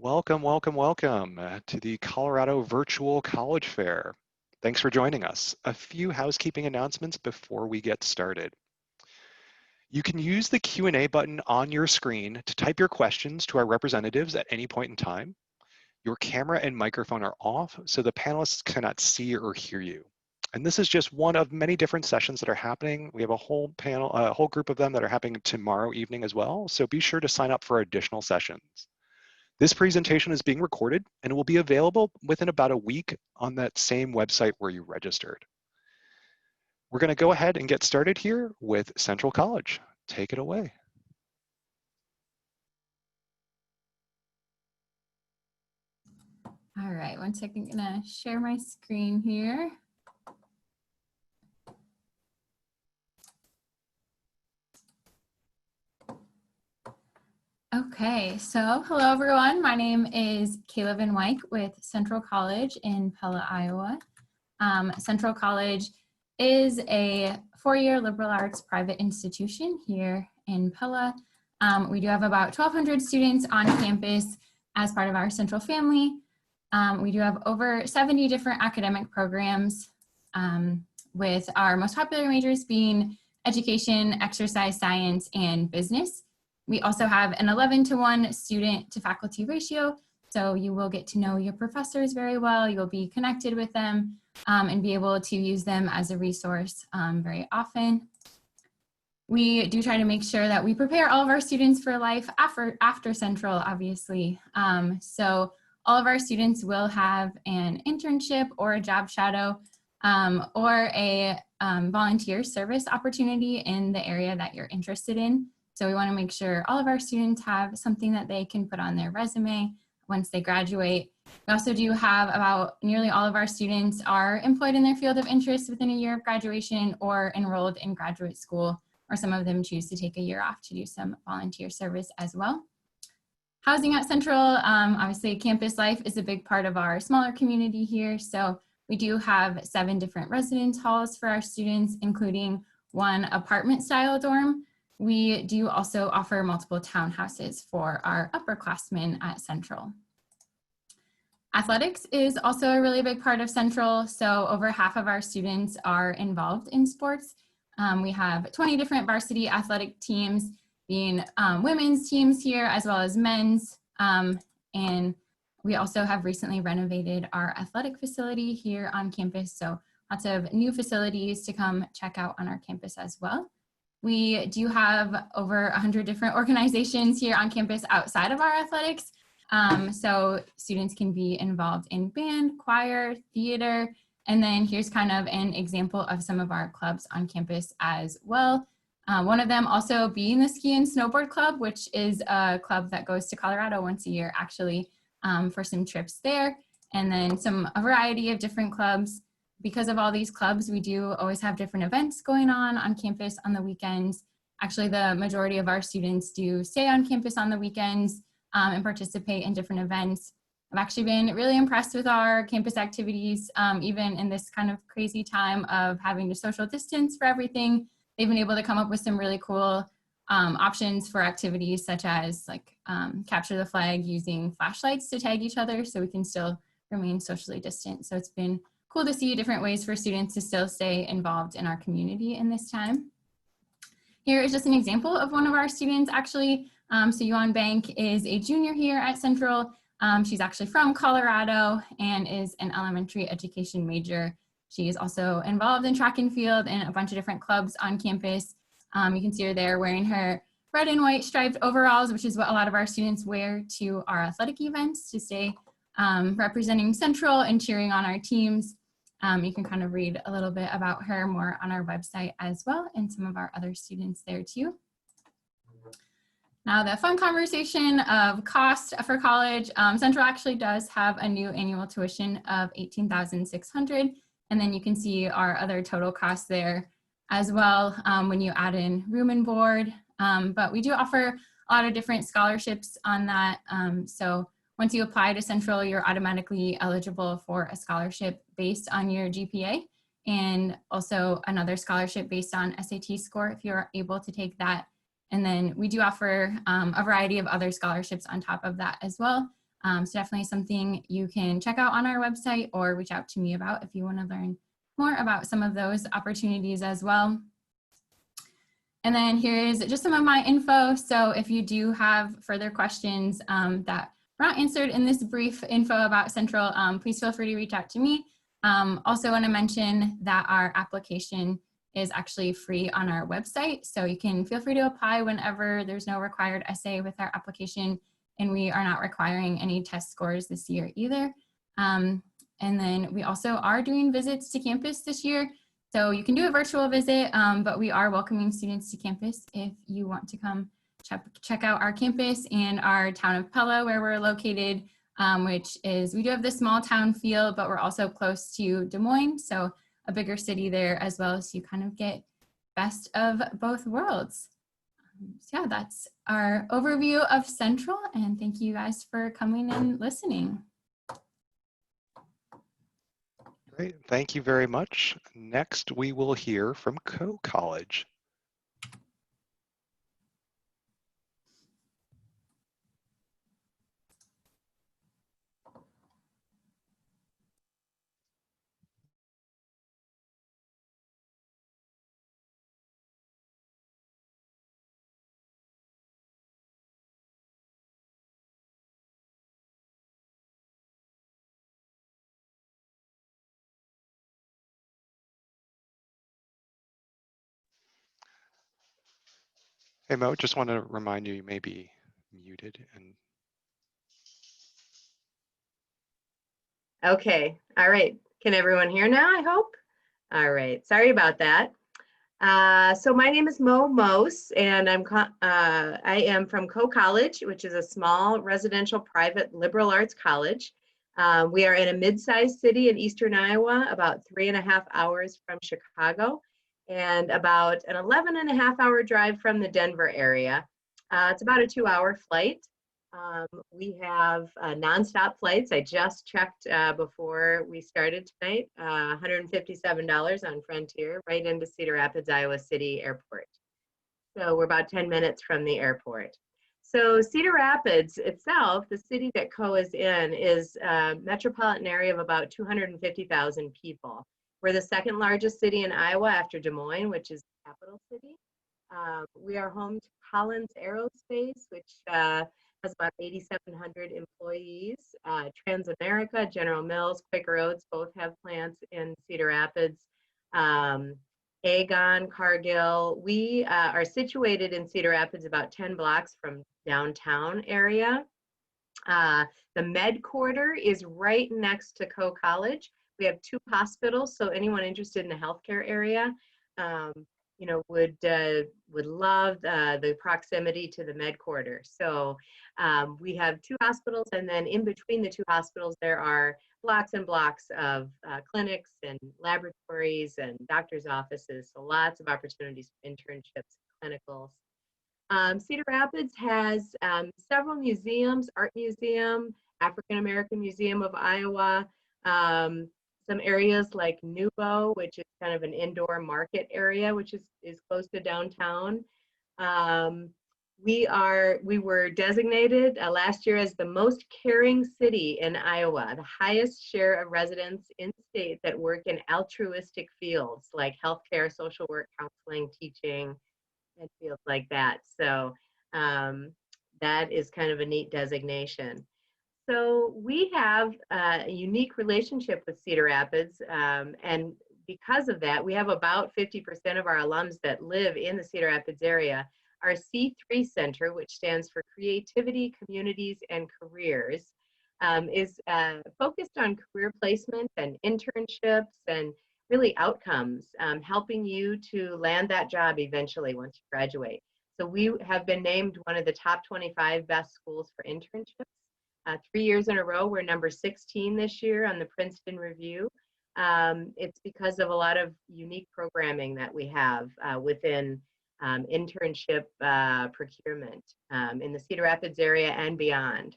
Welcome, welcome, welcome to the Colorado Virtual College Fair. Thanks for joining us. A few housekeeping announcements before we get started. You can use the Q&A button on your screen to type your questions to our representatives at any point in time. Your camera and microphone are off, so the panelists cannot see or hear you. And this is just one of many different sessions that are happening. We have a whole panel, a whole group of them that are happening tomorrow evening as well, so be sure to sign up for additional sessions. This presentation is being recorded and will be available within about a week on that same website where you registered. We're going to go ahead and get started here with Central College. Take it away. All right, 1 second, I'm gonna share my screen here. Okay, so hello everyone. My name is Kayla Van Wyk with Central College in Pella, Iowa. Central College is a 4-year liberal arts private institution here in Pella. We do have about 1,200 students on campus as part of our Central family. We do have over 70 different academic programs, with our most popular majors being education, exercise science, and business. We also have an 11-to-1 student to faculty ratio, so you will get to know your professors very well. You'll be connected with them and be able to use them as a resource very often. We do try to make sure that we prepare all of our students for life after Central, obviously. So all of our students will have an internship or a job shadow or a volunteer service opportunity in the area that you're interested in. So we want to make sure all of our students have something that they can put on their resume once they graduate. We also do have about nearly all of our students are employed in their field of interest within a year of graduation or enrolled in graduate school, or some of them choose to take a year off to do some volunteer service as well. Housing at Central, obviously campus life is a big part of our smaller community here. So we do have 7 different residence halls for our students, including 1 apartment style dorm. We do also offer multiple townhouses for our upperclassmen at Central. Athletics is also a really big part of Central. So over half of our students are involved in sports. We have 20 different varsity athletic teams, being women's teams here as well as men's. And we also have recently renovated our athletic facility here on campus. So lots of new facilities to come check out on our campus as well. We do have over 100 different organizations here on campus outside of our athletics. So students can be involved in band, choir, theater, and then here's kind of an example of some of our clubs on campus as well. One of them also being the Ski and Snowboard Club, which is a club that goes to Colorado once a year actually for some trips there. And then a variety of different clubs. Because of all these clubs, we do always have different events going on campus on the weekends. Actually, the majority of our students do stay on campus on the weekends and participate in different events. I've actually been really impressed with our campus activities, even in this kind of crazy time of having to social distance for everything. They've been able to come up with some really cool options for activities such as like capture the flag using flashlights to tag each other so we can still remain socially distant. So it's been cool to see different ways for students to still stay involved in our community in this time. Here is just an example of one of our students actually. So Yuan Bank is a junior here at Central. She's actually from Colorado and is an elementary education major. She is also involved in track and field and a bunch of different clubs on campus. You can see her there wearing her red and white striped overalls, which is what a lot of our students wear to our athletic events to stay representing Central and cheering on our teams. You can kind of read a little bit about her more on our website as well, and some of our other students there too. Now the fun conversation of cost for college. Central actually does have a new annual tuition of $18,600, and then you can see our other total costs there as well when you add in room and board. But we do offer a lot of different scholarships on that. So once you apply to Central, you're automatically eligible for a scholarship based on your GPA, and also another scholarship based on SAT score if you're able to take that. And then we do offer a variety of other scholarships on top of that as well. So definitely something you can check out on our website or reach out to me about if you want to learn more about some of those opportunities as well. And then here is just some of my info. So if you do have further questions that were not answered in this brief info about Central, please feel free to reach out to me. Also want to mention that our application is actually free on our website. So you can feel free to apply whenever. There's no required essay with our application, and we are not requiring any test scores this year either. And then we also are doing visits to campus this year. So you can do a virtual visit, but we are welcoming students to campus if you want to come check out our campus and our town of Pella, where we're located, which is, we do have this small town feel, but we're also close to Des Moines, so a bigger city there as well, so you kind of get best of both worlds. So yeah, that's our overview of Central, and thank you guys for coming and listening. Great, thank you very much. Next, we will hear from Coe College. Hey Mo, just want to remind you, you may be muted. And Okay, all right. Can everyone hear now, I hope? All right, sorry about that. So my name is Mo Mose, and I am from Coe College, which is a small residential private liberal arts college. We are in a mid-sized city in eastern Iowa, about 3.5 hours from Chicago, and about an 11.5 hour drive from the Denver area. It's about a 2-hour flight. We have nonstop flights. I just checked before we started tonight, $157 on Frontier, right into Cedar Rapids, Iowa City Airport. So we're about 10 minutes from the airport. So Cedar Rapids itself, the city that Coe is in, is a metropolitan area of about 250,000 people. We're the second largest city in Iowa after Des Moines, which is the capital city. We are home to Collins Aerospace, which has about 8,700 employees. Transamerica, General Mills, Quaker Oats both have plants in Cedar Rapids. Aegon, Cargill. We are situated in Cedar Rapids about 10 blocks from downtown area. The Med Quarter is right next to Coe College. We have 2 hospitals, so anyone interested in the healthcare area, you know, would love the proximity to the Med Quarter. So we have 2 hospitals, and then in between the 2 hospitals, there are blocks and blocks of clinics and laboratories and doctor's offices. So lots of opportunities for internships, clinicals. Cedar Rapids has several museums, Art Museum, African American Museum of Iowa, some areas like Nubo, which is kind of an indoor market area, which is close to downtown. We were designated last year as the most caring city in Iowa, the highest share of residents in state that work in altruistic fields like healthcare, social work, counseling, teaching, and fields like that. So that is kind of a neat designation. So we have a unique relationship with Cedar Rapids, and because of that, we have about 50% of our alums that live in the Cedar Rapids area. Our C3 Center, which stands for Creativity, Communities, and Careers, is focused on career placement and internships and really outcomes, helping you to land that job eventually once you graduate. So we have been named one of the top 25 best schools for internships. 3 years in a row, we're number 16 this year on the Princeton Review. It's because of a lot of unique programming that we have within internship procurement in the Cedar Rapids area and beyond.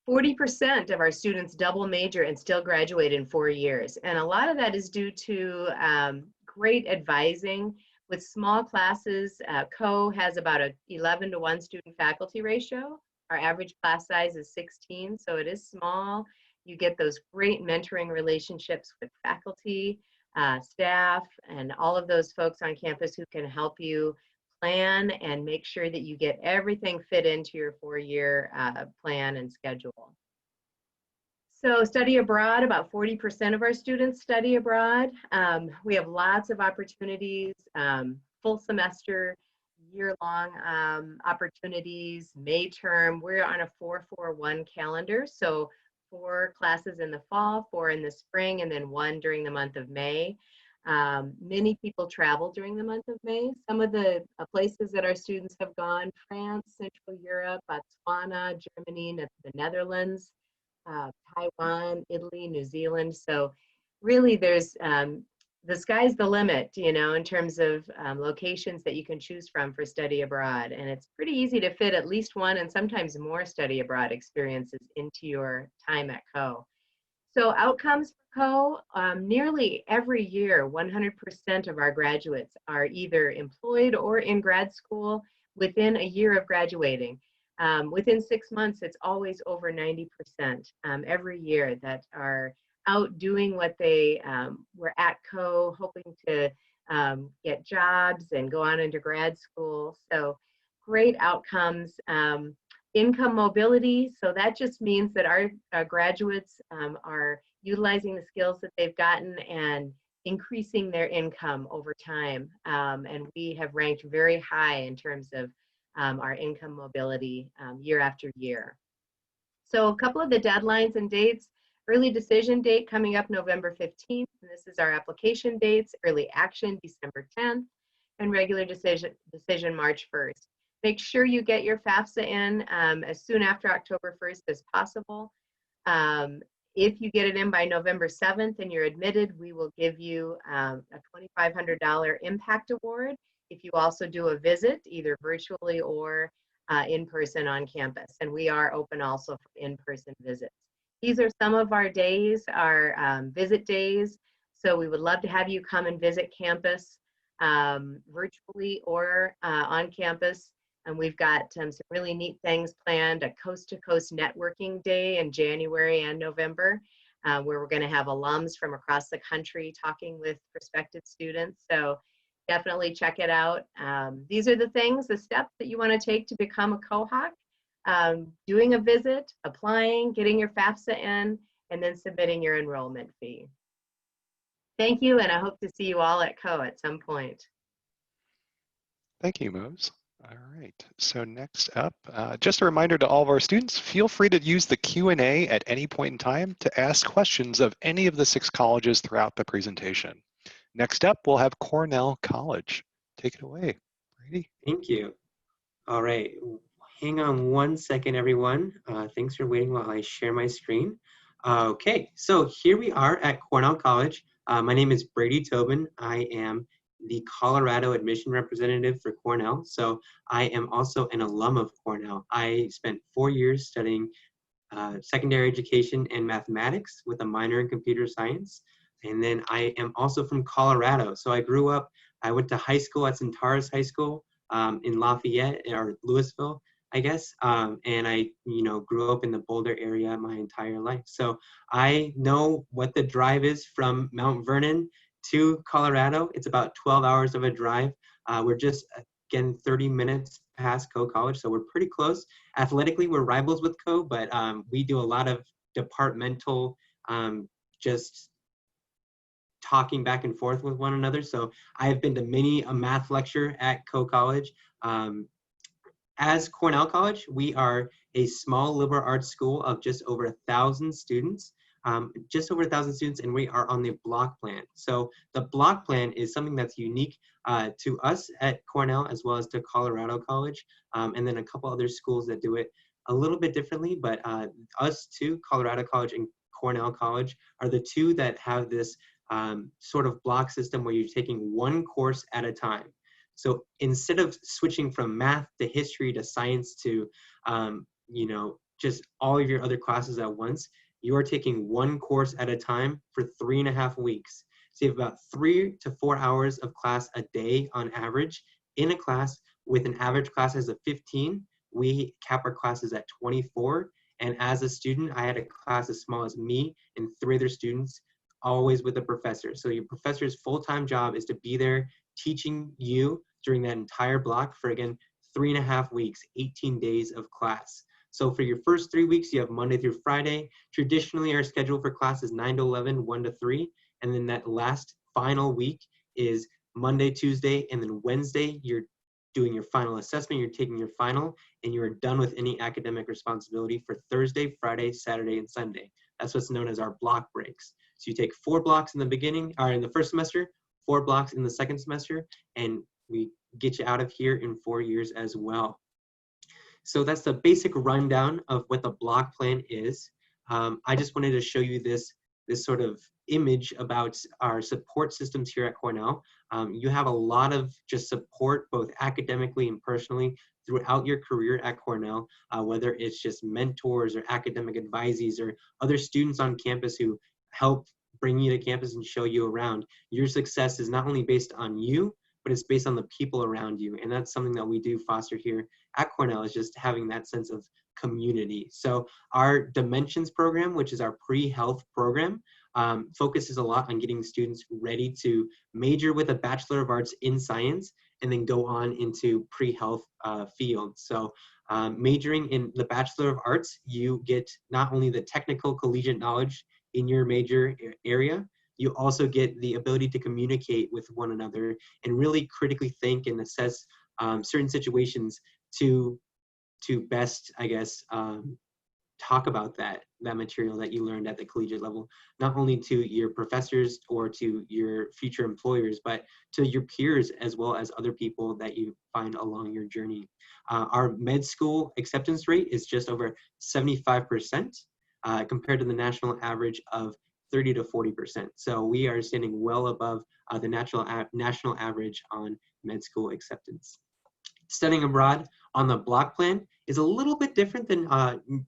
40% of our students double major and still graduate in 4 years. And a lot of that is due to great advising. With small classes, Coe has about a 11-to-1 student faculty ratio. Our average class size is 16, so it is small. You get those great mentoring relationships with faculty, staff, and all of those folks on campus who can help you plan and make sure that you get everything fit into your 4-year plan and schedule. So study abroad, about 40% of our students study abroad. We have lots of opportunities, full semester, year-long opportunities, May term. We're on a 4-4-1 calendar, so 4 classes in the fall, 4 in the spring, and then 1 during the month of May. Many people travel during the month of May. Some of the places that our students have gone: France, Central Europe, Botswana, Germany, the Netherlands, Taiwan, Italy, New Zealand. So really there's the sky's the limit, you know, in terms of locations that you can choose from for study abroad. And it's pretty easy to fit at least one and sometimes more study abroad experiences into your time at Coe. So outcomes for Coe, nearly every year, 100% of our graduates are either employed or in grad school within a year of graduating. Within 6 months, it's always over 90% every year that are out doing what they were at Coe, hoping to get jobs and go on into grad school. So great outcomes. Income mobility, so that just means that our graduates are utilizing the skills that they've gotten and increasing their income over time. And we have ranked very high in terms of our income mobility year after year. So a couple of the deadlines and dates: early decision date coming up November 15th, and this is our application dates. Early action December 10th, and regular decision March 1st. Make sure you get your FAFSA in as soon after October 1st as possible. If you get it in by November 7th and you're admitted, we will give you a $2,500 impact award if you also do a visit, either virtually or in person on campus. And we are open also for in-person visits. These are some of our days, our visit days. So we would love to have you come and visit campus virtually or on campus. And we've got some really neat things planned: a coast-to-coast networking day in January and November, where we're going to have alums from across the country talking with prospective students. So definitely check it out. These are the things, the steps that you want to take to become a Cohawk: doing a visit, applying, getting your FAFSA in, and then submitting your enrollment fee. Thank you, and I hope to see you all at Coe at some point. Thank you, Mose. All right, so next up, just a reminder to all of our students, feel free to use the Q&A at any point in time to ask questions of any of the 6 colleges throughout the presentation. Next up, we'll have Cornell College. Take it away, Brady. Thank you. All right, hang on one second, everyone. Thanks for waiting while I share my screen. Okay, so here we are at Cornell College. My name is Brady Tobin. I am the Colorado admission representative for Cornell. So I am also an alum of Cornell. I spent 4 years studying secondary education and mathematics with a minor in computer science. And then I am also from Colorado. So I went to high school at Centaurus High School in Lafayette, or Louisville, I guess. And I, grew up in the Boulder area my entire life. So I know what the drive is from Mount Vernon to Colorado. It's about 12 hours of a drive. We're just, again, 30 minutes past Coe College, so we're pretty close. Athletically, we're rivals with Coe, but we do a lot of departmental just talking back and forth with one another. So I've been to many a math lecture at Coe College. As Cornell College, we are a small liberal arts school of just over 1,000 students. And we are on the block plan. So the block plan is something that's unique to us at Cornell as well as to Colorado College, and then a couple other schools that do it a little bit differently, but us two, Colorado College and Cornell College, are the two that have this sort of block system where you're taking one course at a time. So instead of switching from math to history to science to, just all of your other classes at once, you are taking one course at a time for 3.5 weeks. So you have about 3 to 4 hours of class a day on average in a class with an average class size of 15. we cap our classes at 24. And as a student, I had a class as small as me and 3 other students, always with a professor. So your professor's full-time job is to be there teaching you during that entire block for, again, 3.5 weeks, 18 days of class. So for your first 3 weeks, you have Monday through Friday. Traditionally, our schedule for class is 9 to 11, 1 to 3. And then that last final week is Monday, Tuesday, and then Wednesday, you're doing your final assessment, you're taking your final, and you're done with any academic responsibility for Thursday, Friday, Saturday, and Sunday. That's what's known as our block breaks. So you take 4 blocks in the beginning, or in the first semester, 4 blocks in the second semester, and we get you out of here in 4 years as well. So that's the basic rundown of what the block plan is. I just wanted to show you this sort of image about our support systems here at Cornell. You have a lot of just support, both academically and personally, throughout your career at Cornell, whether it's just mentors or academic advisees or other students on campus who help bring you to campus and show you around. Your success is not only based on you, but it's based on the people around you. And that's something that we do foster here at Cornell, is just having that sense of community. So our Dimensions program, which is our pre-health program, focuses a lot on getting students ready to major with a Bachelor of Arts in Science and then go on into pre-health fields. So majoring in the Bachelor of Arts, you get not only the technical collegiate knowledge in your major area, you also get the ability to communicate with one another and really critically think and assess certain situations to best, I guess, talk about that material that you learned at the collegiate level, not only to your professors or to your future employers, but to your peers as well as other people that you find along your journey. Our med school acceptance rate is just over 75% compared to the national average of 30 to 40%. So we are standing well above the national average on med school acceptance. Studying abroad on the block plan is a little bit different than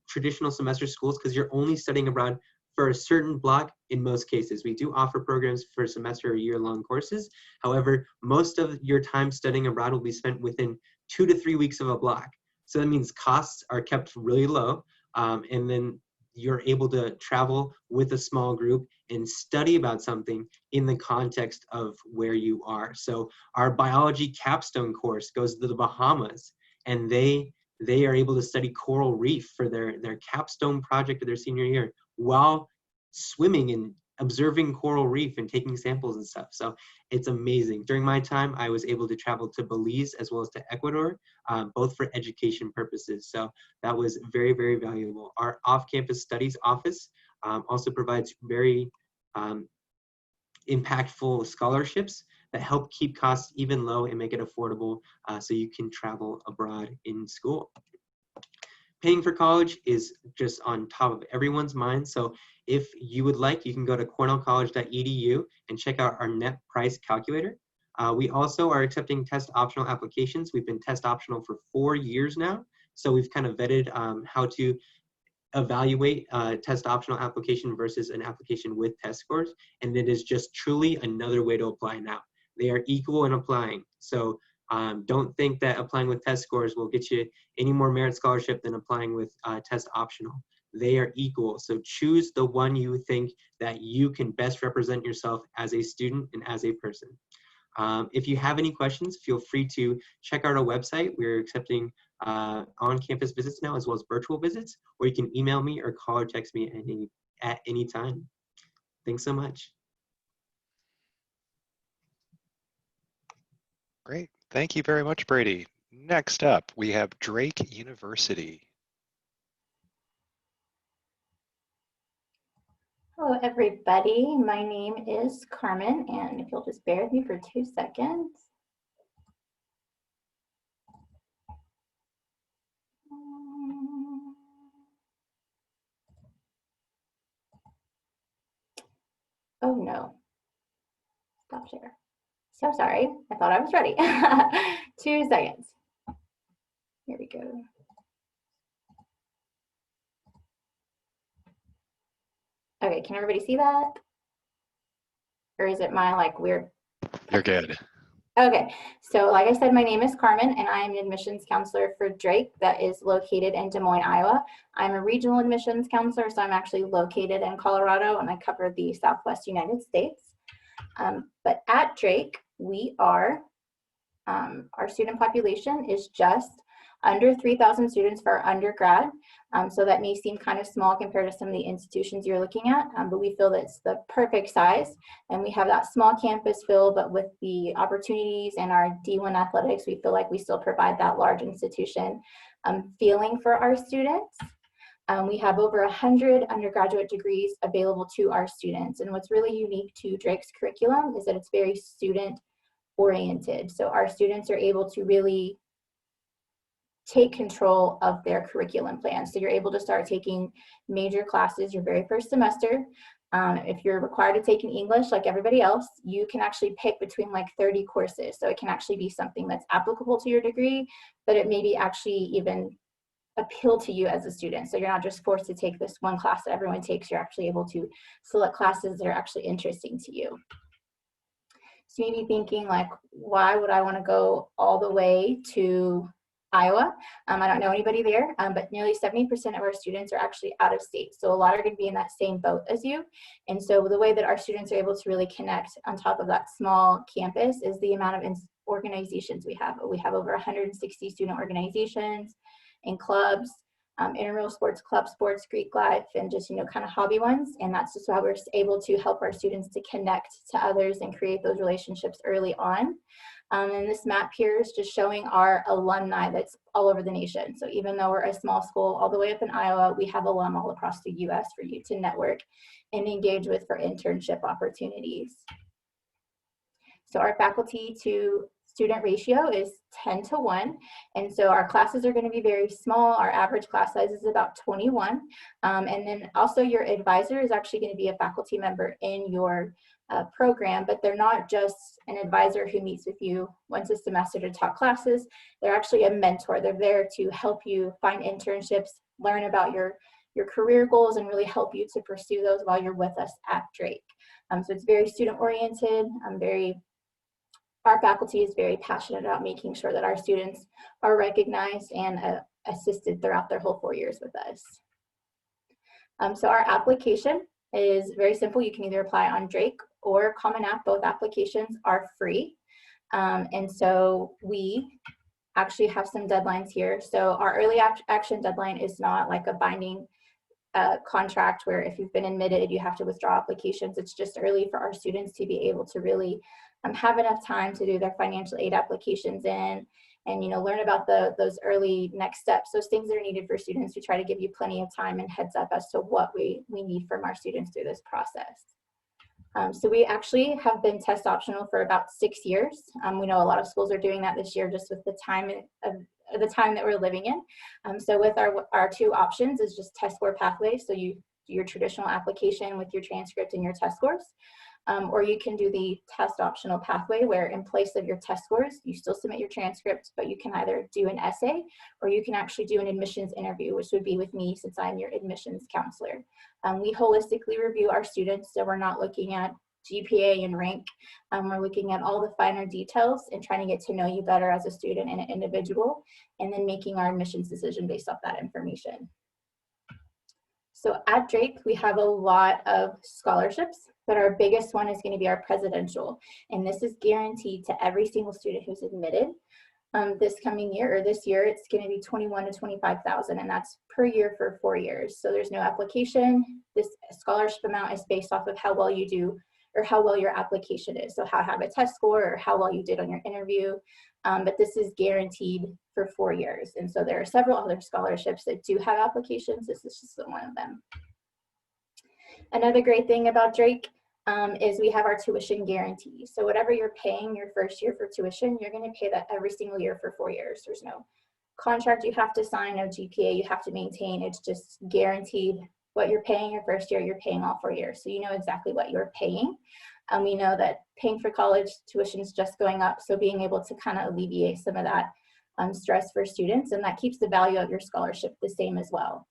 traditional semester schools because you're only studying abroad for a certain block in most cases. We do offer programs for semester or year-long courses. However, most of your time studying abroad will be spent within 2 to 3 weeks of a block. So that means costs are kept really low, and then you're able to travel with a small group and study about something in the context of where you are. So our biology capstone course goes to the Bahamas, and they are able to study coral reef for their capstone project of their senior year while swimming and observing coral reef and taking samples and stuff. So it's amazing. During my time, I was able to travel to Belize as well as to Ecuador, both for education purposes. So that was very, very valuable. Our off-campus studies office also provides very impactful scholarships that help keep costs even low and make it affordable so you can travel abroad in school. Paying for college is just on top of everyone's mind. So if you would like, you can go to cornellcollege.edu and check out our net price calculator. We also are accepting test optional applications. We've been test optional for 4 years now. So we've kind of vetted how to evaluate a test optional application versus an application with test scores. And it is just truly another way to apply now. They are equal in applying. So don't think that applying with test scores will get you any more merit scholarship than applying with test optional. They are equal. So choose the one you think that you can best represent yourself as a student and as a person. If you have any questions, feel free to check out our website. We're accepting on-campus visits now as well as virtual visits, or you can email me or call or text me at any time. Thanks so much. Great. Thank you very much, Brady. Next up, we have Drake University. Hello, everybody. My name is Carmen, and if you'll just bear with me for 2 seconds. Oh no, stop share. So sorry, I thought I was ready. 2 seconds. Here we go. Okay, can everybody see that? Or is it my like weird? You're good. Okay, so like I said, my name is Carmen and I am an admissions counselor for Drake that is located in Des Moines, Iowa. I'm a regional admissions counselor, so I'm actually located in Colorado and I cover the Southwest United States. But at Drake, we are, our student population is just under 3,000 students for our undergrad. So that may seem kind of small compared to some of the institutions you're looking at, but we feel that it's the perfect size. And we have that small campus feel, but with the opportunities and our D1 athletics, we feel like we still provide that large institution feeling for our students. We have over 100 undergraduate degrees available to our students. And what's really unique to Drake's curriculum is that it's very student oriented. So our students are able to really take control of their curriculum plan. So you're able to start taking major classes your very first semester. If you're required to take an English like everybody else, you can actually pick between like 30 courses. So it can actually be something that's applicable to your degree, but it may be actually even appeal to you as a student. So you're not just forced to take this one class that everyone takes. You're actually able to select classes that are actually interesting to you. So you may be thinking like, why would I want to go all the way to Iowa? I don't know anybody there, but nearly 70% of our students are actually out of state. So a lot are going to be in that same boat as you. And so the way that our students are able to really connect on top of that small campus is the amount of organizations we have. We have over 160 student organizations and clubs, intramural sports club, sports, Greek life, and just, kind of hobby ones. And that's just how we're able to help our students to connect to others and create those relationships early on. And this map here is just showing our alumni that's all over the nation. So even though we're a small school all the way up in Iowa, we have alum all across the US for you to network and engage with for internship opportunities. So our faculty to student ratio is 10-1. And so our classes are going to be very small. Our average class size is about 21. And then also your advisor is actually going to be a faculty member in your program, but they're not just an advisor who meets with you once a semester to talk classes. They're actually a mentor. They're there to help you find internships, learn about your career goals, and really help you to pursue those while you're with us at Drake. So it's very student oriented. Our faculty is very passionate about making sure that our students are recognized and assisted throughout their whole 4 years with us. So our application is very simple. You can either apply on Drake or Common App. Both applications are free. And so we actually have some deadlines here. So our early action deadline is not like a binding contract where if you've been admitted, you have to withdraw applications. It's just early for our students to be able to really have enough time to do their financial aid applications in and learn about those early next steps, those things that are needed for students. We try to give you plenty of time and heads up as to what we need from our students through this process. So we actually have been test optional for about 6 years. We know a lot of schools are doing that this year just with the time that we're living in. So with our two options is just test score pathway. So you do your traditional application with your transcript and your test scores. Or you can do the test optional pathway where in place of your test scores, you still submit your transcript, but you can either do an essay or you can actually do an admissions interview, which would be with me since I'm your admissions counselor. We holistically review our students, so we're not looking at GPA and rank. We're looking at all the finer details and trying to get to know you better as a student and an individual, and then making our admissions decision based off that information. So at Drake, we have a lot of scholarships, but our biggest one is going to be our presidential. And this is guaranteed to every single student who's admitted. This coming year, or this year, it's going to be $21,000 to $25,000, and that's per year for 4 years. So there's no application. This scholarship amount is based off of how well you do or how well your application is. So how to have a test score or how well you did on your interview. But this is guaranteed for 4 years. And so there are several other scholarships that do have applications. This is just one of them. Another great thing about Drake is we have our tuition guarantee. So whatever you're paying your first year for tuition, you're going to pay that every single year for 4 years. There's no contract you have to sign, no GPA you have to maintain. It's just guaranteed what you're paying your first year, you're paying all 4 years. So you know exactly what you're paying. We know that paying for college tuition is just going up. So being able to kind of alleviate some of that stress for students, and that keeps the value of your scholarship the same as well.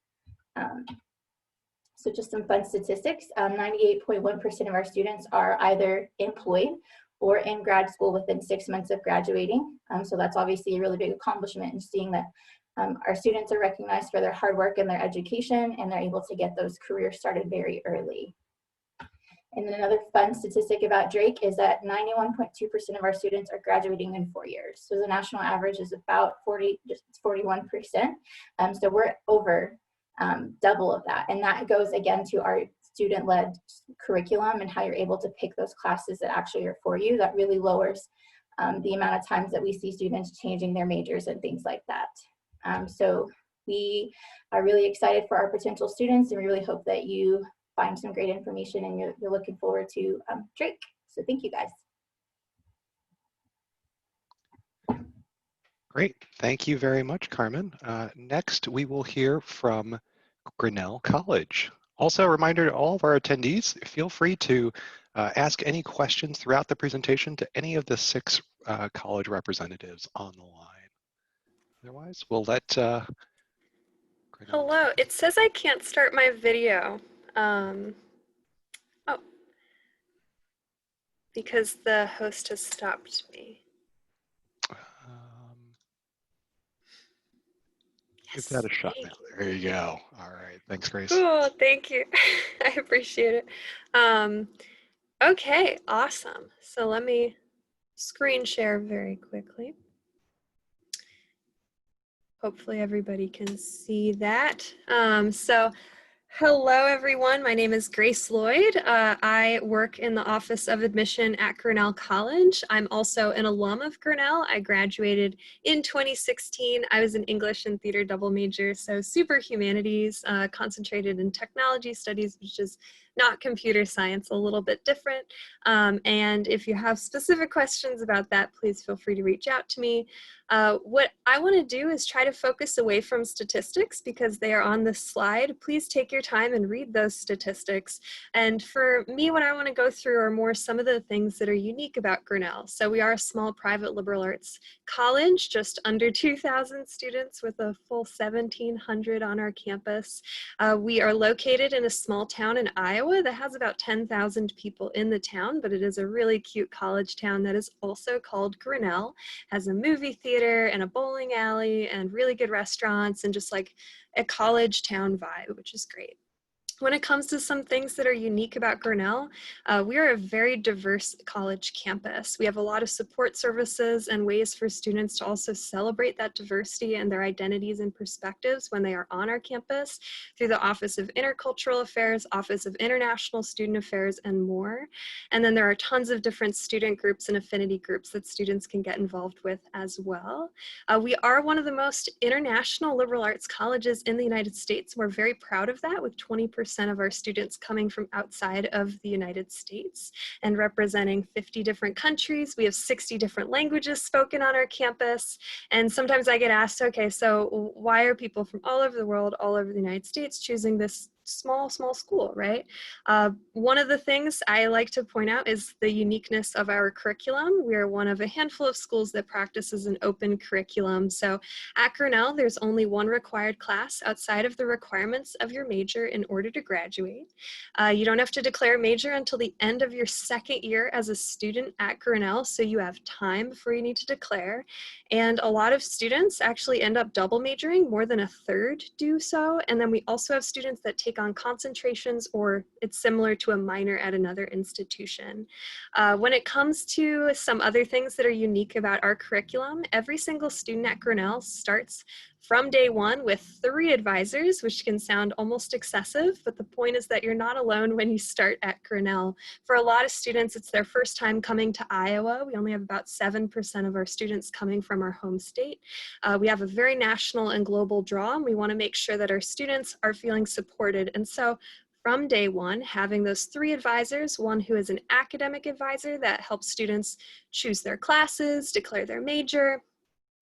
So just some fun statistics, 98.1% of our students are either employed or in grad school within 6 months of graduating. So that's obviously a really big accomplishment, and seeing that our students are recognized for their hard work and their education, and they're able to get those careers started very early. And then another fun statistic about Drake is that 91.2% of our students are graduating in 4 years. So the national average is about 41%. So we're over double of that. And that goes again to our student-led curriculum and how you're able to pick those classes that actually are for you. That really lowers the amount of times that we see students changing their majors and things like that. So we are really excited for our potential students, and we really hope that you find some great information and you're looking forward to Drake. So thank you guys. Great, thank you very much, Carmen. Next, we will hear from Grinnell College. Also, a reminder to all of our attendees, feel free to ask any questions throughout the presentation to any of the 6 college representatives on the line. Otherwise, we'll let Grinnell. Hello, it says I can't start my video. Oh, because the host has stopped me. Give that a shot now. There you go. All right, thanks, Grace. Cool, thank you. I appreciate it. Okay, awesome. So let me screen share very quickly. Hopefully everybody can see that. Hello, everyone. My name is Grace Lloyd. I work in the Office of Admission at Grinnell College. I'm also an alum of Grinnell. I graduated in 2016. I was an English and theater double major, so super humanities, concentrated in technology studies, which is not computer science, a little bit different. And if you have specific questions about that, please feel free to reach out to me. What I want to do is try to focus away from statistics because they are on this slide. Please take your time and read those statistics. And for me, what I want to go through are more some of the things that are unique about Grinnell. So we are a small private liberal arts college, just under 2,000 students with a full 1,700 on our campus. We are located in a small town in Iowa that has about 10,000 people in the town, but it is a really cute college town that is also called Grinnell, has a movie theater and a bowling alley and really good restaurants and just like a college town vibe, which is great. When it comes to some things that are unique about Grinnell, we are a very diverse college campus. We have a lot of support services and ways for students to also celebrate that diversity and their identities and perspectives when they are on our campus through the Office of Intercultural Affairs, Office of International Student Affairs, and more. And then there are tons of different student groups and affinity groups that students can get involved with as well. We are one of the most international liberal arts colleges in the United States. We're very proud of that, with 20% of our students coming from outside of the United States and representing 50 different countries. We have 60 different languages spoken on our campus. And sometimes I get asked, okay, so why are people from all over the world, all over the United States choosing this small school, right? One of the things I like to point out is the uniqueness of our curriculum. We are one of a handful of schools that practices an open curriculum. So at Grinnell, there's only one required class outside of the requirements of your major in order to graduate. You don't have to declare a major until the end of your second year as a student at Grinnell, so you have time before you need to declare. And a lot of students actually end up double majoring, more than a third do so. And then we also have students that take on concentrations, or it's similar to a minor at another institution. When it comes to some other things that are unique about our curriculum, every single student at Grinnell starts from day one with 3 advisors, which can sound almost excessive, but the point is that you're not alone when you start at Grinnell. For a lot of students, it's their first time coming to Iowa. We only have about 7% of our students coming from our home state. We have a very national and global draw, and we want to make sure that our students are feeling supported. And so from day one, having those 3 advisors, one who is an academic advisor that helps students choose their classes, declare their major,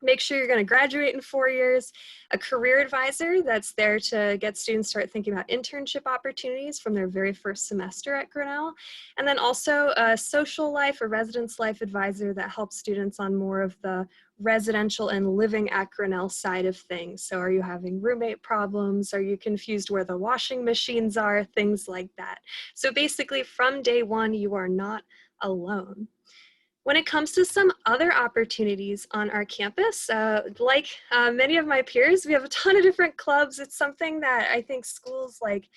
make sure you're going to graduate in 4 years, a career advisor that's there to get students start thinking about internship opportunities from their very first semester at Grinnell, and then also a social life or residence life advisor that helps students on more of the residential and living at Grinnell side of things. So are you having roommate problems? Are you confused where the washing machines are? Things like that. So basically from day one, you are not alone. When it comes to some other opportunities on our campus, like many of my peers, we have a ton of different clubs. It's something that I think schools like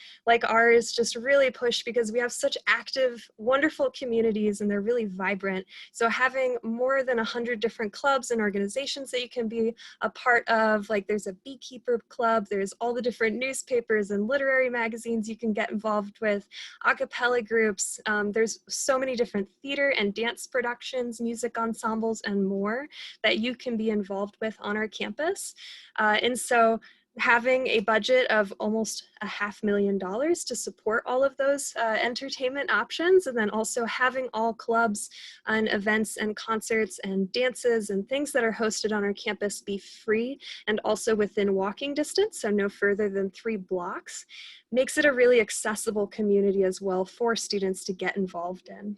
ours just really push because we have such active, wonderful communities and they're really vibrant. So having more than 100 different clubs and organizations that you can be a part of, like there's a beekeeper club, there's all the different newspapers and literary magazines you can get involved with, a cappella groups, there's so many different theater and dance productions, music ensembles, and more that you can be involved with on our campus. And so having a budget of almost $500,000 to support all of those entertainment options, and then also having all clubs and events and concerts and dances and things that are hosted on our campus be free and also within walking distance, so no further than 3 blocks, makes it a really accessible community as well for students to get involved in.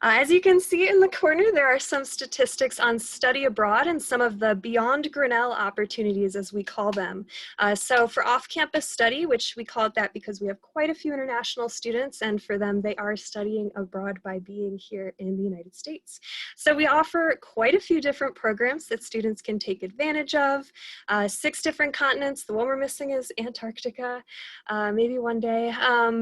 As you can see in the corner, there are some statistics on study abroad and some of the beyond Grinnell opportunities, as we call them. So for off-campus study, which we call it that because we have quite a few international students, and for them, they are studying abroad by being here in the United States. So we offer quite a few different programs that students can take advantage of. 6 different continents. The one we're missing is Antarctica, maybe one day.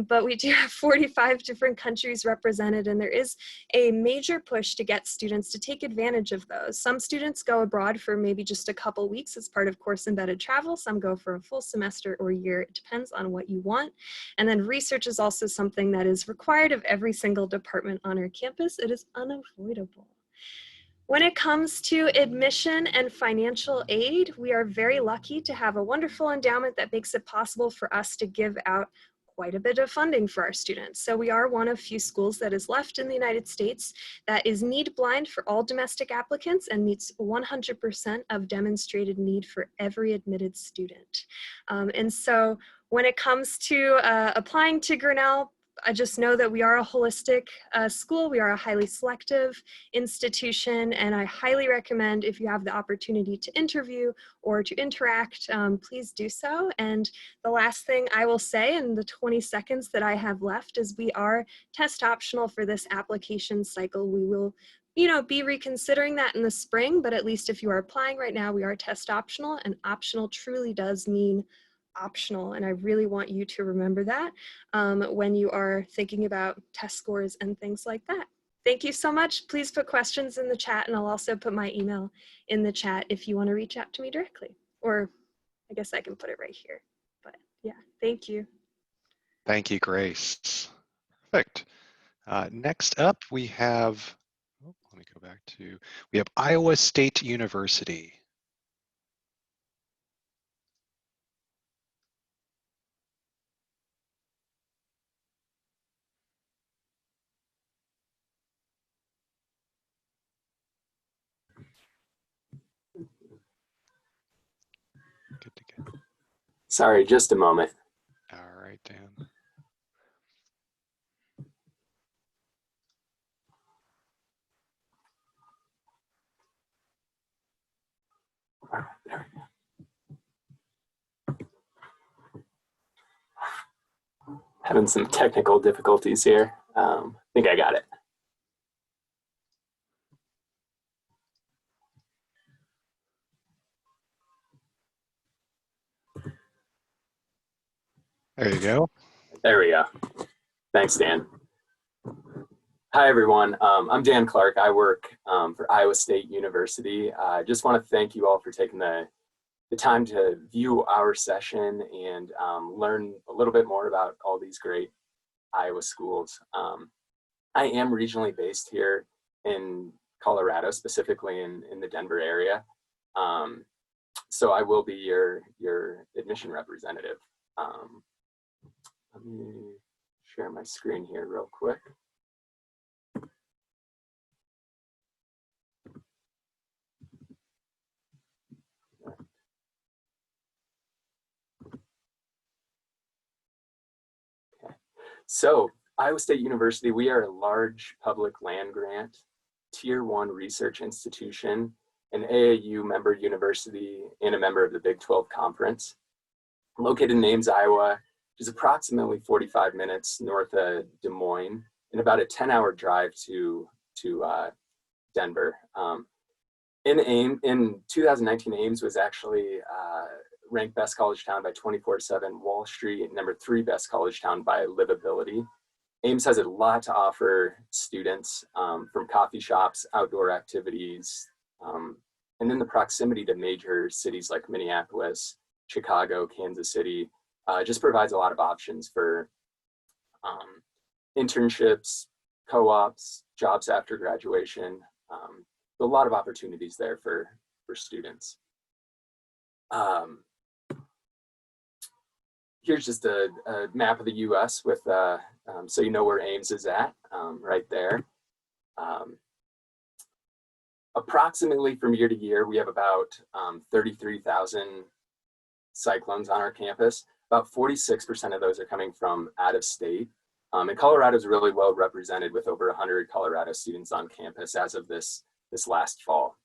But we do have 45 different countries represented, and there is a major push to get students to take advantage of those. Some students go abroad for maybe just a couple weeks as part of course embedded travel. Some go for a full semester or year. It depends on what you want. And then research is also something that is required of every single department on our campus. It is unavoidable. When it comes to admission and financial aid, we are very lucky to have a wonderful endowment that makes it possible for us to give out quite a bit of funding for our students. So we are one of few schools that is left in the United States that is need blind for all domestic applicants and meets 100% of demonstrated need for every admitted student. And so when it comes to applying to Grinnell, I just know that we are a holistic school. We are a highly selective institution, and I highly recommend if you have the opportunity to interview or to interact, please do so. And the last thing I will say in the 20 seconds that I have left is we are test optional for this application cycle. We will be reconsidering that in the spring, but at least if you are applying right now, we are test optional, and optional truly does mean optional, and I really want you to remember that when you are thinking about test scores and things like that. Thank you so much. Please put questions in the chat, and I'll also put my email in the chat if you want to reach out to me directly, or I guess I can put it right here. But yeah, thank you. Thank you, Grace. Perfect. Next up, we have, let me go back to, we have Iowa State University. Good to go. Sorry, just a moment. All right, Dan. There we go. Having some technical difficulties here. I think I got it. There you go. There we go. Thanks, Dan. Hi, everyone. I'm Dan Clark. I work for Iowa State University. I just want to thank you all for taking the time to view our session and learn a little bit more about all these great Iowa schools. I am regionally based here in Colorado, specifically in the Denver area. So I will be your admission representative. Let me share my screen here real quick. Okay. So Iowa State University, we are a large public land grant, Tier 1 research institution, an AAU member university, and a member of the Big 12 Conference. Located in Ames, Iowa, which is approximately 45 minutes north of Des Moines, and about a 10-hour drive to Denver. In 2019, Ames was actually ranked best college town by 24/7 Wall Street, and #3 best college town by livability. Ames has a lot to offer students, from coffee shops, outdoor activities, and then the proximity to major cities like Minneapolis, Chicago, Kansas City, just provides a lot of options for internships, co-ops, jobs after graduation. A lot of opportunities there for students. Here's just a map of the US with, so you know where Ames is at, right there. Approximately from year to year, we have about 33,000 cyclones on our campus. About 46% of those are coming from out of state. And Colorado is really well represented with over 100 Colorado students on campus as of this last fall.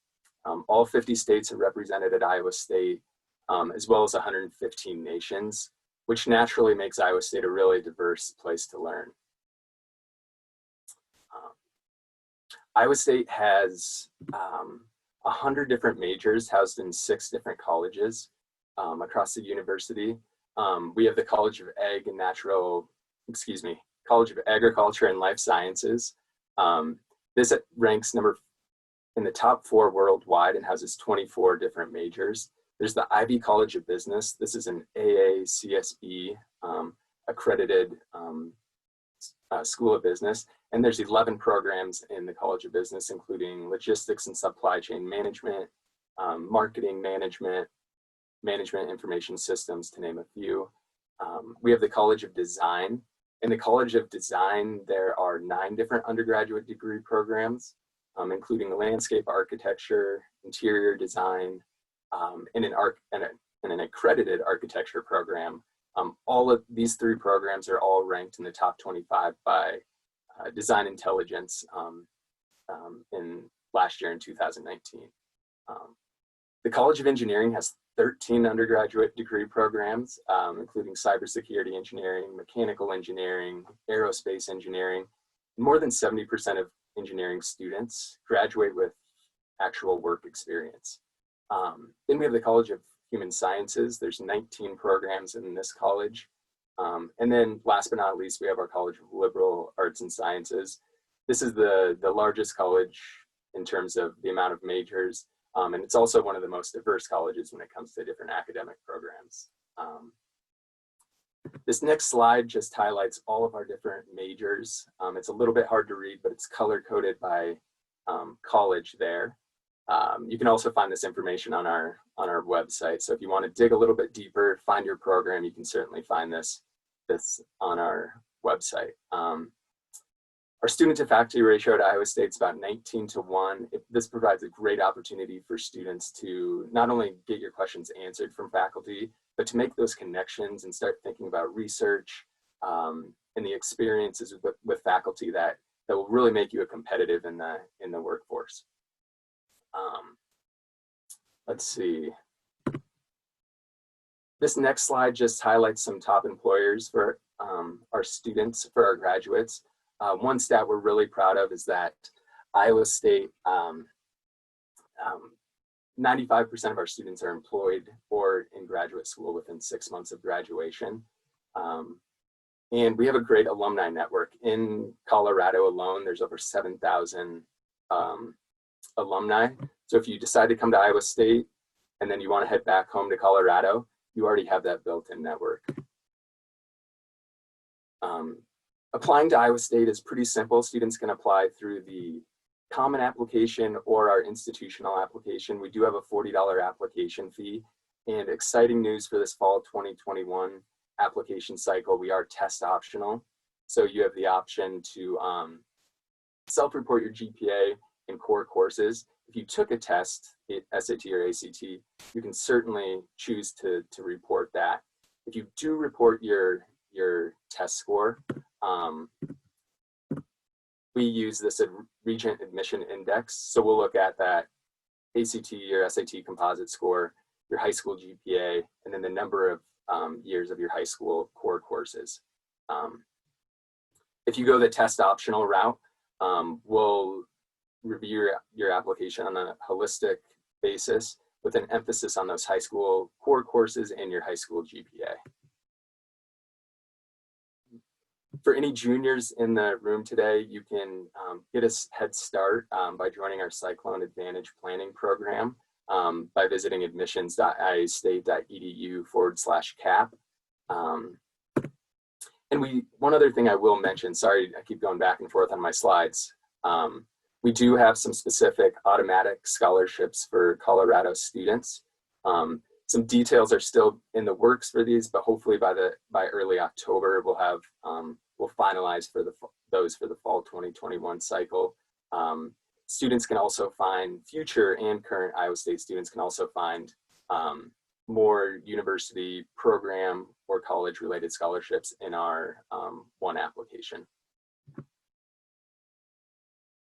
All 50 states are represented at Iowa State, as well as 115 nations, which naturally makes Iowa State a really diverse place to learn. Iowa State has 100 different majors housed in 6 different colleges across the university. We have the College of College of Agriculture and Life Sciences. This ranks in the top 4 worldwide and houses 24 different majors. There's the Ivy College of Business. This is an AACSB accredited School of Business. And there's 11 programs in the College of Business, including logistics and supply chain management, marketing management, management information systems, to name a few. We have the College of Design. In the College of Design, there are 9 different undergraduate degree programs, including landscape architecture, interior design, and an accredited architecture program. All of these 3 programs are all ranked in the top 25 by Design Intelligence in last year in 2019. The College of Engineering has 13 undergraduate degree programs, including cybersecurity engineering, mechanical engineering, aerospace engineering. More than 70% of engineering students graduate with actual work experience. Then we have the College of Human Sciences. There's 19 programs in this college. And then last but not least, we have our College of Liberal Arts and Sciences. This is the largest college in terms of the amount of majors. And it's also one of the most diverse colleges when it comes to different academic programs. This next slide just highlights all of our different majors. It's a little bit hard to read, but it's color-coded by college there. You can also find this information on our website. So if you want to dig a little bit deeper, find your program, you can certainly find this on our website. Our student to faculty ratio at Iowa State is about 19:1. This provides a great opportunity for students to not only get your questions answered from faculty, but to make those connections and start thinking about research and the experiences with faculty that will really make you a competitive in the workforce. Let's see. This next slide just highlights some top employers for our students, for our graduates. One stat we're really proud of is that Iowa State, 95% of our students are employed or in graduate school within 6 months of graduation. And we have a great alumni network. In Colorado alone, there's over 7,000 alumni. So if you decide to come to Iowa State and then you want to head back home to Colorado, you already have that built-in network. Applying to Iowa State is pretty simple. Students can apply through the common application or our institutional application. We do have a $40 application fee. And exciting news for this fall 2021 application cycle, we are test optional. So you have the option to self-report your GPA in core courses. If you took a test, SAT or ACT, you can certainly choose to report that. If you do report your test score, we use this Regent Admission Index. So we'll look at that ACT or SAT composite score, your high school GPA, and then the number of years of your high school core courses. If you go the test optional route, we'll review your application on a holistic basis with an emphasis on those high school core courses and your high school GPA. For any juniors in the room today, you can get a head start by joining our Cyclone Advantage Planning Program by visiting admissions.iastate.edu/CAP. And one other thing I will mention, sorry, I keep going back and forth on my slides. We do have some specific automatic scholarships for Colorado students. Some details are still in the works for these, but hopefully by early October, we'll finalize for those for the fall 2021 cycle. Students can also find, future and current Iowa State students can also find more university program or college related scholarships in our one application.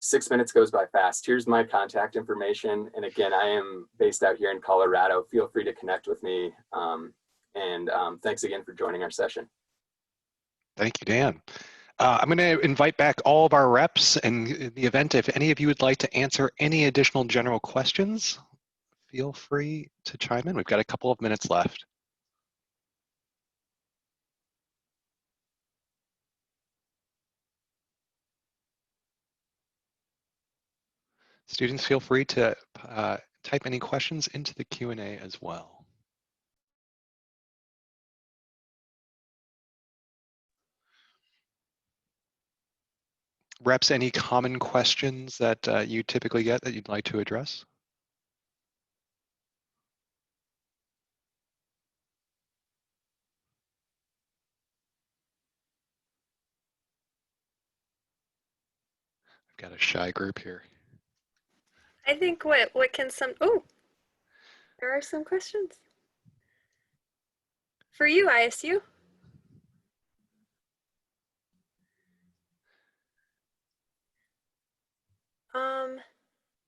6 minutes goes by fast. Here's my contact information. And again, I am based out here in Colorado. Feel free to connect with me. Thanks again for joining our session. Thank you, Dan. I'm going to invite back all of our reps, and in the event if any of you would like to answer any additional general questions, feel free to chime in. We've got a couple of minutes left. Students, feel free to type any questions into the Q&A as well. Reps, any common questions that you typically get that you'd like to address? I've got a shy group here. I think what can there are some questions. For you, ISU.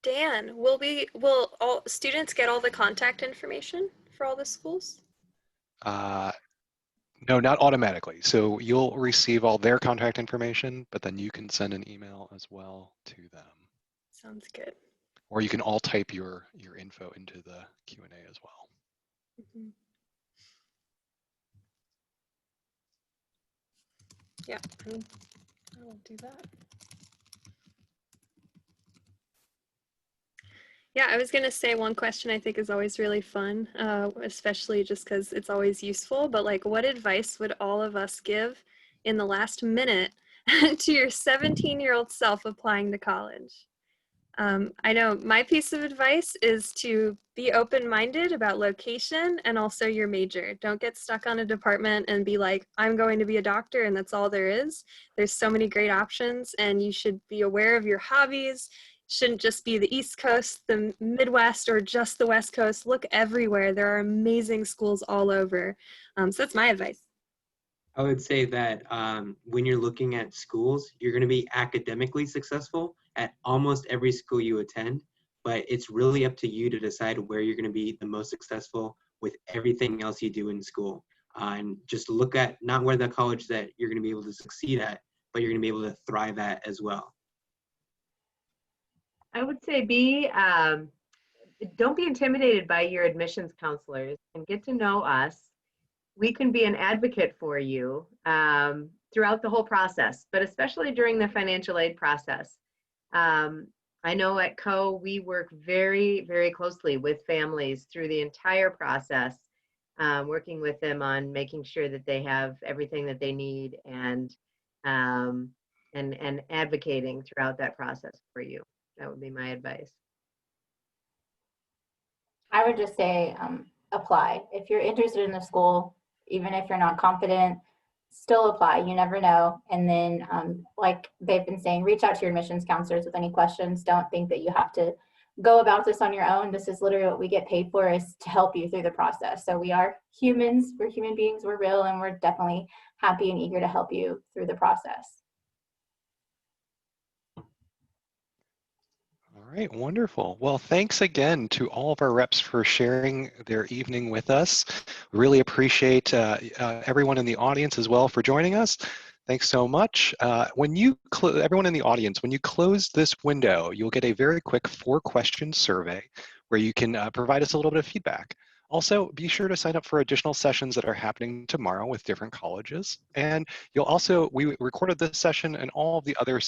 Dan, will all students get all the contact information for all the schools? No, not automatically. So you'll receive all their contact information, but then you can send an email as well to them. Sounds good. Or you can all type your info into the Q&A as well. Mm-hmm. Yeah, I will do that. Yeah, I was going to say one question I think is always really fun, especially just because it's always useful, but like what advice would all of us give in the last minute to your 17-year-old self applying to college? I know my piece of advice is to be open-minded about location and also your major. Don't get stuck on a department and be like, I'm going to be a doctor and that's all there is. There's so many great options and you should be aware of your hobbies. Shouldn't just be the East Coast, the Midwest, or just the West Coast. Look everywhere. There are amazing schools all over. So that's my advice. I would say that when you're looking at schools, you're going to be academically successful at almost every school you attend, but it's really up to you to decide where you're going to be the most successful with everything else you do in school. And just look at not where the college that you're going to be able to succeed at, but you're going to be able to thrive at as well. I would say don't be intimidated by your admissions counselors and get to know us. We can be an advocate for you throughout the whole process, but especially during the financial aid process. I know at Coe, we work very, very closely with families through the entire process, working with them on making sure that they have everything that they need and advocating throughout that process for you. That would be my advice. I would just say apply. If you're interested in the school, even if you're not confident, still apply. You never know. And then like they've been saying, reach out to your admissions counselors with any questions. Don't think that you have to go about this on your own. This is literally what we get paid for, is to help you through the process. So we are humans, we're human beings, we're real, and we're definitely happy and eager to help you through the process. All right, wonderful. Well, thanks again to all of our reps for sharing their evening with us. Really appreciate everyone in the audience as well for joining us. Thanks so much. Everyone in the audience, when you close this window, you'll get a very quick 4-question survey where you can provide us a little bit of feedback. Also, be sure to sign up for additional sessions that are happening tomorrow with different colleges. And we recorded this session, and all of the other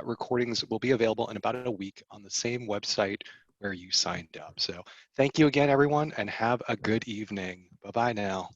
recordings will be available in about a week on the same website where you signed up. So thank you again, everyone, and have a good evening. Bye-bye now.